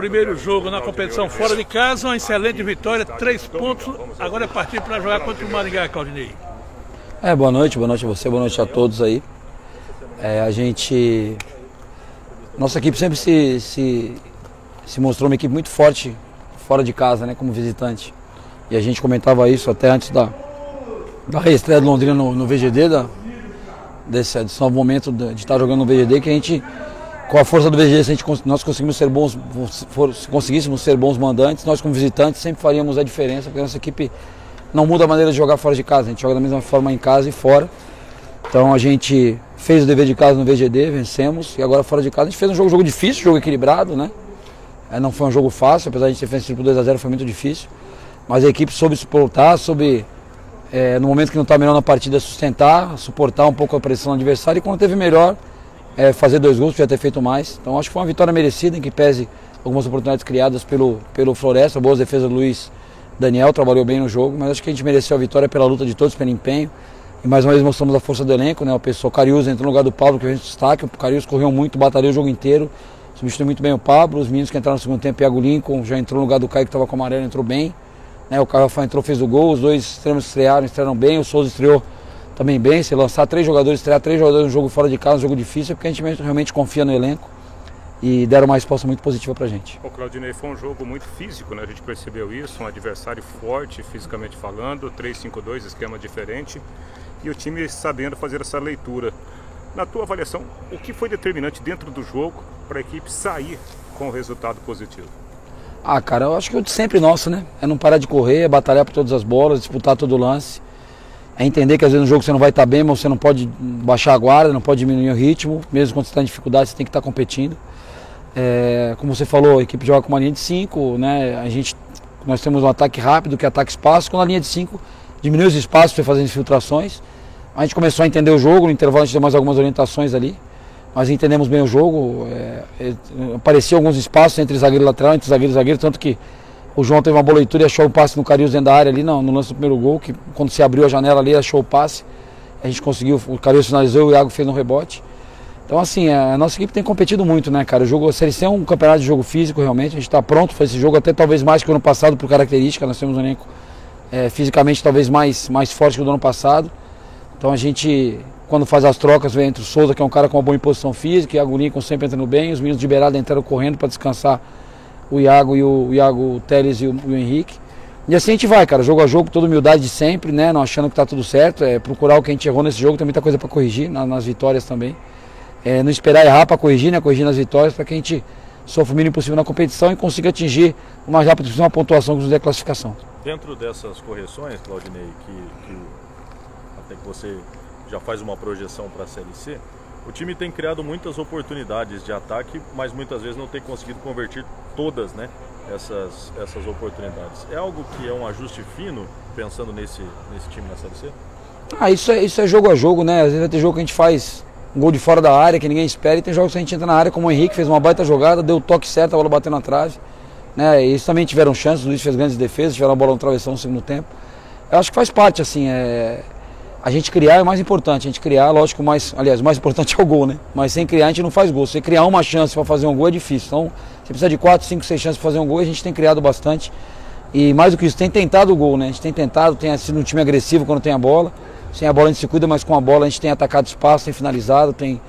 primeiro jogo na competição fora de casa, uma excelente vitória, 3 pontos. Agora é partir para jogar contra o Maringá, Claudinei. Boa noite a você, boa noite a todos aí. Nossa equipe sempre se mostrou uma equipe muito forte fora de casa, né, como visitante. E a gente comentava isso até antes da reestreia do Londrina no VGD, desse novo momento de estar jogando no VGD, que a gente, com a força do VGD, se nós conseguimos ser bons, se conseguíssemos ser bons mandantes, nós como visitantes sempre faríamos a diferença, porque a nossa equipe não muda a maneira de jogar fora de casa, a gente joga da mesma forma em casa e fora. Então a gente fez o dever de casa no VGD, vencemos, e agora fora de casa a gente fez um jogo difícil, jogo equilibrado, né? Não foi um jogo fácil, apesar de a gente ter vencido por 2-0, foi muito difícil. Mas a equipe soube suportar, no momento que não está melhor na partida, suportar um pouco a pressão do adversário, e quando teve melhor, fazer 2 gols, podia ter feito mais. Então acho que foi uma vitória merecida, em que pese algumas oportunidades criadas pelo Floresta, boas defesas do Luiz Daniel, trabalhou bem no jogo, mas acho que a gente mereceu a vitória pela luta de todos, pelo empenho. E mais uma vez mostramos a força do elenco, né? O Cariús entrou no lugar do Pablo, que a gente destaque. O Cariús correu muito, batalhou o jogo inteiro, substituiu muito bem o Pablo. Os meninos que entraram no segundo tempo, Iago Lincoln, já entrou no lugar do Caio, que estava com o amarelo, entrou bem. O Caio Rafael entrou, fez o gol. Os 2 extremos estrearam bem. O Souza estreou também bem. Se lançar 3 jogadores, estrear 3 jogadores no jogo fora de casa, um jogo difícil, é porque a gente realmente confia no elenco. E deram uma resposta muito positiva pra gente. O Claudinei, foi um jogo muito físico, né? A gente percebeu isso, um adversário forte, fisicamente falando, 3-5-2, esquema diferente, e o time sabendo fazer essa leitura. Na tua avaliação, o que foi determinante dentro do jogo para a equipe sair com o resultado positivo? Cara, eu acho que o de sempre nosso, né? É não parar de correr, é batalhar por todas as bolas, disputar todo o lance. É entender que às vezes no jogo você não vai estar bem, mas você não pode baixar a guarda, não pode diminuir o ritmo. Mesmo quando você está em dificuldade, você tem que estar competindo. Como você falou, a equipe joga com uma linha de 5, né? Nós temos um ataque rápido, que é ataque espaço. Quando a linha de 5 diminui os espaços para fazer infiltrações, a gente começou a entender o jogo. No intervalo a gente deu mais algumas orientações ali, mas entendemos bem o jogo. Apareciam alguns espaços entre zagueiro e lateral, entre zagueiro e zagueiro, tanto que o João teve uma boa leitura e achou o passe no Cariús dentro da área ali, no lance do primeiro gol, que quando se abriu a janela ali, achou o passe, a gente conseguiu, o Cariús finalizou e o Iago fez um rebote. Então assim, a nossa equipe tem competido muito, né, cara? A Série C é um campeonato de jogo físico, realmente, a gente está pronto para esse jogo, até talvez mais que o ano passado por característica. Nós temos um elenco fisicamente talvez mais forte que o do ano passado. Então a gente, quando faz as trocas, vem entre o Souza, que é um cara com uma boa imposição física, e o Iago Lincoln sempre entrando bem, os meninos de beirada entraram correndo para descansar o Iago e o Iago Teles e o Henrique. E assim a gente vai, cara, jogo a jogo, toda humildade de sempre, né, não achando que está tudo certo, procurar o que a gente errou nesse jogo, tem muita coisa para corrigir, nas vitórias também. Não esperar errar para corrigir, né? Corrigir nas vitórias, para que a gente sofra o mínimo possível na competição e consiga atingir o mais rápido possível uma pontuação que nos dê a classificação. Dentro dessas correções, Claudinei, até que você já faz uma projeção para a Série C, o time tem criado muitas oportunidades de ataque, mas muitas vezes não tem conseguido converter todas, né, essas oportunidades. É algo que é um ajuste fino, pensando nesse time na Série C? Isso é jogo a jogo, né? Às vezes vai ter jogo que a gente faz um gol de fora da área, que ninguém espera, e tem jogos que a gente entra na área, como o Henrique fez uma baita jogada, deu o toque certo, a bola bateu na trave, né? E eles também tiveram chances, o Luiz fez grandes defesas, tiveram a bola no travessão no segundo tempo. Eu acho que faz parte, assim, a gente criar é o mais importante, a gente criar, lógico, o mais importante é o gol, né? Mas sem criar a gente não faz gol. Se você criar uma chance para fazer um gol é difícil, então você precisa de 4, 5, 6 chances para fazer um gol, e a gente tem criado bastante. E mais do que isso, tem tentado o gol, né? A gente tem tentado, tem sido um time agressivo quando tem a bola. Sem a bola a gente se cuida, mas com a bola a gente tem atacado espaço, tem finalizado, tem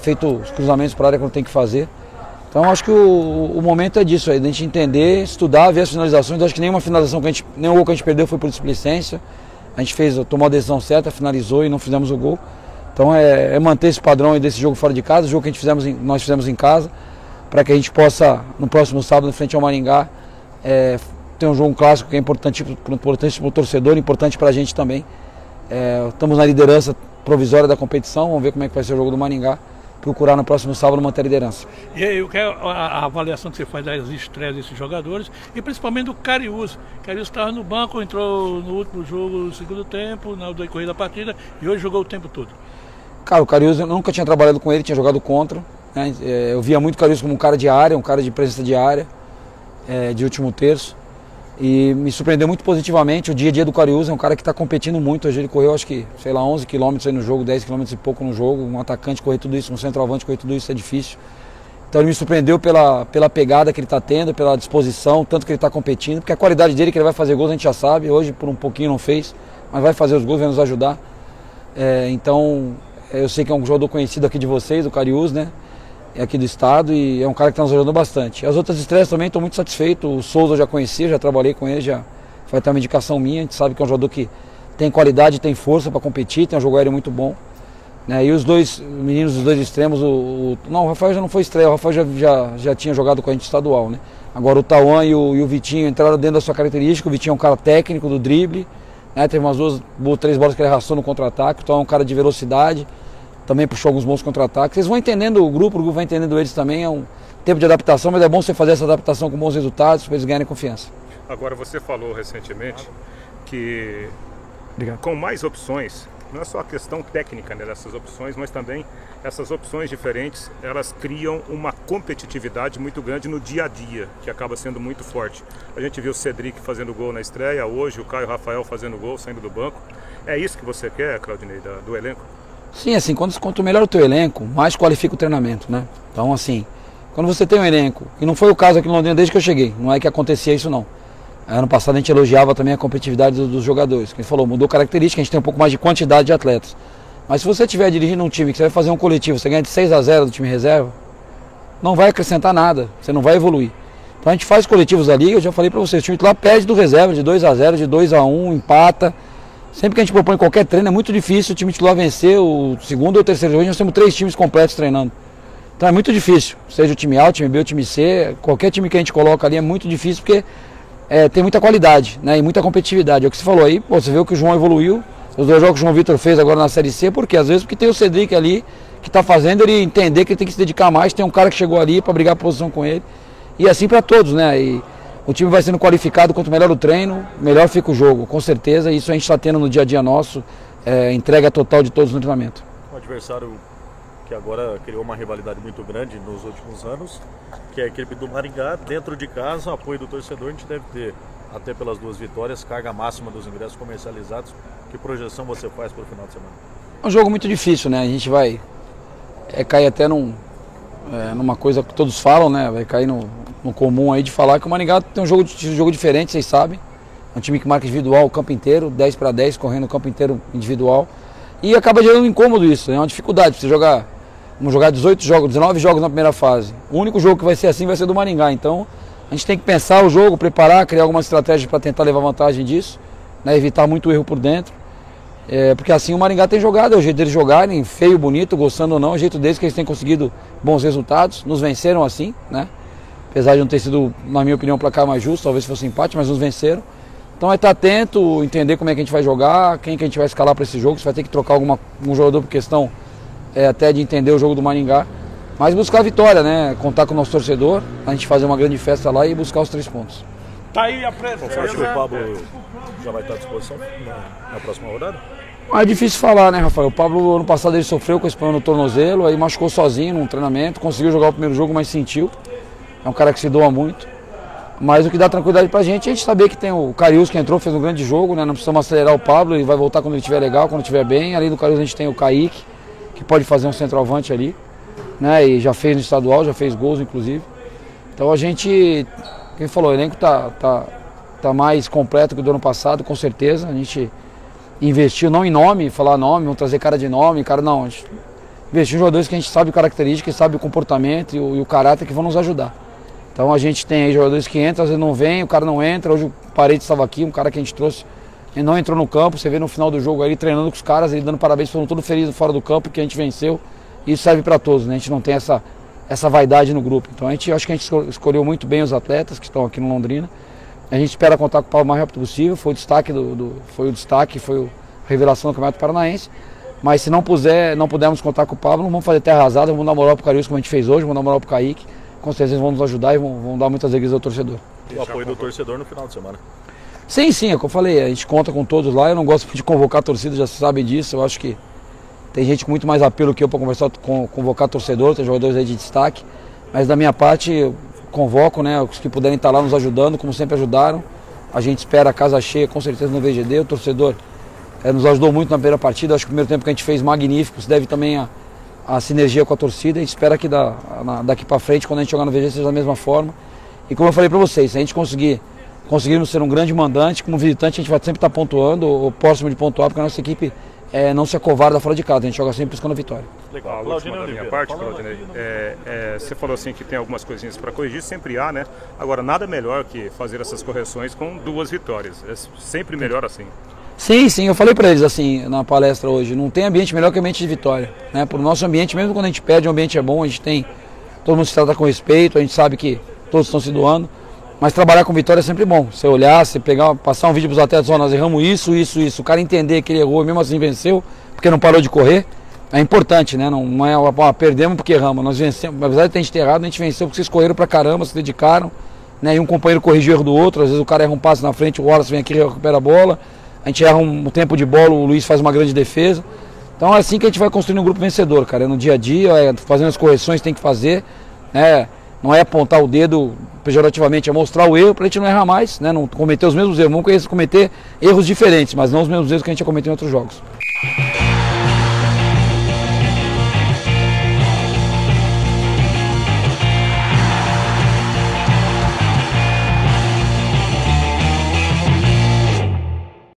feito os cruzamentos para a área quando tem que fazer. Então acho que o momento é disso aí, da gente entender, estudar, ver as finalizações. Eu acho que nenhuma finalização nenhum gol que a gente perdeu foi por displicência. A gente tomou a decisão certa, finalizou e não fizemos o gol. Então é manter esse padrão aí desse jogo fora de casa, o jogo que nós fizemos em casa, para que a gente possa, no próximo sábado, em frente ao Maringá, ter um jogo clássico que é importante para o torcedor, importante para a gente também. Estamos na liderança provisória da competição, vamos ver como é que vai ser o jogo do Maringá, procurar no próximo sábado manter a liderança. E aí, o que é a avaliação que você faz das estreias desses jogadores, e principalmente do Cariús? O Cariús estava no banco, entrou no último jogo, no segundo tempo, na decorrer da partida, e hoje jogou o tempo todo. Cara, o Cariús, eu nunca tinha trabalhado com ele, tinha jogado contra, né? Eu via muito o Cariús como um cara de área, um cara de presença de área, de último terço. E me surpreendeu muito positivamente o dia a dia do Cariús. É um cara que está competindo muito. Hoje ele correu, acho que, 11 km aí no jogo, 10 km e pouco no jogo. Um atacante correr tudo isso, um centroavante correr tudo isso é difícil. Então ele me surpreendeu pela pegada que ele está tendo, pela disposição, tanto que ele está competindo, porque a qualidade dele, que ele vai fazer gols, a gente já sabe. Hoje por um pouquinho não fez, mas vai fazer os gols, vai nos ajudar. Então eu sei que é um jogador conhecido aqui de vocês, o Cariús, né? É aqui do estado, e é um cara que está nos ajudando bastante. As outras estreias também estou muito satisfeito. O Souza eu já conhecia, já trabalhei com ele, já foi até uma indicação minha. A gente sabe que é um jogador que tem qualidade, tem força para competir, tem um jogo aéreo muito bom. Né? E os dois meninos dos dois extremos, não, o Rafael já não foi estreia, o Rafael já tinha jogado com a gente estadual. Né? Agora o Tauan e o Vitinho entraram dentro da sua característica. O Vitinho é um cara técnico do drible, né? Teve umas 3 bolas que ele arrastou no contra-ataque. O Tauan é um cara de velocidade, também puxou alguns bons contra-ataques. Vocês vão entendendo o grupo vai entendendo eles também. É um tempo de adaptação, mas é bom você fazer essa adaptação com bons resultados para eles ganharem confiança. Agora, você falou recentemente que Obrigado. Com mais opções, não é só a questão técnica, né, dessas opções, mas também essas opções diferentes, elas criam uma competitividade muito grande no dia a dia, que acaba sendo muito forte. A gente viu o Cedric fazendo gol na estreia, hoje o Caio Rafael fazendo gol, saindo do banco. É isso que você quer, Claudinei, do elenco? Sim, assim, quanto melhor o teu elenco, mais qualifica o treinamento, né? Então, assim, quando você tem um elenco, e não foi o caso aqui no Londrina desde que eu cheguei, não é que acontecia isso não. Ano passado a gente elogiava também a competitividade dos jogadores, que a gente falou, mudou característica, a gente tem um pouco mais de quantidade de atletas. Mas se você estiver dirigindo um time que você vai fazer um coletivo, você ganha de 6-0 do time reserva, não vai acrescentar nada, você não vai evoluir. Então a gente faz coletivos ali, eu já falei pra vocês, o time lá perde do reserva de 2-0, de 2-1, empata. Sempre que a gente propõe qualquer treino, é muito difícil o time titular vencer o segundo ou terceiro jogo. Hoje nós temos 3 times completos treinando. Então é muito difícil, seja o time A, o time B, o time C, qualquer time que a gente coloca ali é muito difícil porque tem muita qualidade, né, e muita competitividade. É o que você falou aí, pô, você viu que o João evoluiu, os 2 jogos que o João Vitor fez agora na Série C, porque às vezes porque tem o Cedric ali que está fazendo ele entender que ele tem que se dedicar mais, tem um cara que chegou ali para brigar a posição com ele, e assim para todos, né, e o time vai sendo qualificado, quanto melhor o treino, melhor fica o jogo, com certeza, isso a gente está tendo no dia a dia nosso, entrega total de todos no treinamento. Um adversário que agora criou uma rivalidade muito grande nos últimos anos, que é a equipe do Maringá, dentro de casa, apoio do torcedor, a gente deve ter, até pelas 2 vitórias, carga máxima dos ingressos comercializados. Que projeção você faz para o final de semana? É um jogo muito difícil, né, a gente vai cair até numa coisa que todos falam, né, vai cair no comum aí de falar que o Maringá tem um jogo diferente, vocês sabem. É um time que marca individual o campo inteiro, 10-10, correndo o campo inteiro individual. E acaba gerando um incômodo isso, é uma dificuldade. Você vamos jogar 19 jogos na primeira fase. O único jogo que vai ser assim vai ser do Maringá. Então a gente tem que pensar o jogo, preparar, criar algumas estratégias para tentar levar vantagem disso, né, evitar muito erro por dentro. Porque assim o Maringá tem jogado, é o jeito deles jogarem, feio, bonito, gostando ou não, é o jeito deles que eles têm conseguido bons resultados. Nos venceram assim, né? Apesar de não ter sido, na minha opinião, um placar mais justo, talvez fosse empate, mas nos venceram. Então é estar atento, entender como é que a gente vai jogar, quem que a gente vai escalar para esse jogo, se vai ter que trocar um jogador por questão até de entender o jogo do Maringá. Mas buscar a vitória, né? Contar com o nosso torcedor, a gente fazer uma grande festa lá e buscar os 3 pontos. Tá aí a presença. Você acha que o Pablo já vai estar à disposição na próxima rodada? É difícil falar, né, Rafael? O Pablo, ano passado, ele sofreu com esse problema no tornozelo, aí machucou sozinho num treinamento, conseguiu jogar o primeiro jogo, mas sentiu. É um cara que se doa muito. Mas o que dá tranquilidade pra gente é a gente saber que tem o Cariús que entrou, fez um grande jogo, né? Não precisamos acelerar o Pablo, ele vai voltar quando ele estiver legal, quando estiver bem. Além do Cariús a gente tem o Kaique, que pode fazer um centroavante ali, né? E já fez no estadual, já fez gols inclusive. Então a gente, quem falou, o elenco tá mais completo que o do ano passado, com certeza. A gente investiu não em nome, falar nome, vamos trazer cara de nome, cara não. A gente investiu em jogadores que a gente sabe características, sabe o comportamento e o caráter que vão nos ajudar. Então a gente tem aí jogadores que entram, às vezes não vem, o cara não entra. Hoje o Paredes estava aqui, um cara que a gente trouxe, ele não entrou no campo. Você vê no final do jogo aí, ele treinando com os caras, ele dando parabéns, foram todos felizes fora do campo, que a gente venceu. E isso serve para todos, né? A gente não tem essa vaidade no grupo. Então acho que a gente escolheu muito bem os atletas que estão aqui no Londrina. A gente espera contar com o Pablo o mais rápido possível, foi o destaque, foi a revelação do Campeonato Paranaense. Mas se não pudermos contar com o Pablo, não vamos fazer terra arrasada, vamos dar moral pro Cariús como a gente fez hoje, vamos dar moral pro Kaique. Com certeza eles vão nos ajudar e vão dar muitas alegrias ao torcedor. O apoio do torcedor no final de semana. Sim, é o que eu falei, a gente conta com todos lá. Eu não gosto de convocar a torcida, já sabem disso. Eu acho que tem gente com muito mais apelo que eu para convocar torcedor, tem jogadores aí de destaque. Mas da minha parte, eu convoco, né, os que puderem estar lá nos ajudando, como sempre ajudaram. A gente espera a casa cheia, com certeza, no VGD. O torcedor nos ajudou muito na primeira partida. Acho que o primeiro tempo que a gente fez magnífico, se deve também a sinergia com a torcida e espera que daqui para frente, quando a gente jogar no VG, seja da mesma forma. E como eu falei para vocês, se a gente conseguirmos ser um grande mandante, como visitante a gente vai sempre estar pontuando, ou próximo de pontuar, porque a nossa equipe não se acovarda fora de casa, a gente joga sempre buscando a vitória. Legal, a última da minha parte, Claudinei, você falou assim que tem algumas coisinhas para corrigir, sempre há, né? Agora, nada melhor que fazer essas correções com 2 vitórias, é sempre melhor assim. Sim, eu falei para eles assim na palestra hoje, não tem ambiente melhor que ambiente de vitória, né? Pro nosso ambiente, mesmo quando a gente perde, o ambiente é bom, a gente tem, todo mundo se trata com respeito, a gente sabe que todos estão se doando, mas trabalhar com vitória é sempre bom. Você olhar, você pegar, passar um vídeo para os atletas, nós erramos isso, o cara entender que ele errou e mesmo assim venceu, porque não parou de correr, é importante, né? Não é perdemos porque erramos, nós vencemos, apesar de a gente ter errado, a gente venceu porque vocês correram pra caramba, se dedicaram, né? E um companheiro corrigiu o erro do outro, às vezes o cara erra um passe na frente, o Wallace vem aqui e recupera a bola, a gente erra um tempo de bola, o Luiz faz uma grande defesa. Então é assim que a gente vai construindo um grupo vencedor, cara, é no dia a dia, fazendo as correções que tem que fazer, né? Não é apontar o dedo pejorativamente, é mostrar o erro para a gente não errar mais, né? Não cometer os mesmos erros, vamos cometer erros diferentes, mas não os mesmos erros que a gente já cometeu em outros jogos.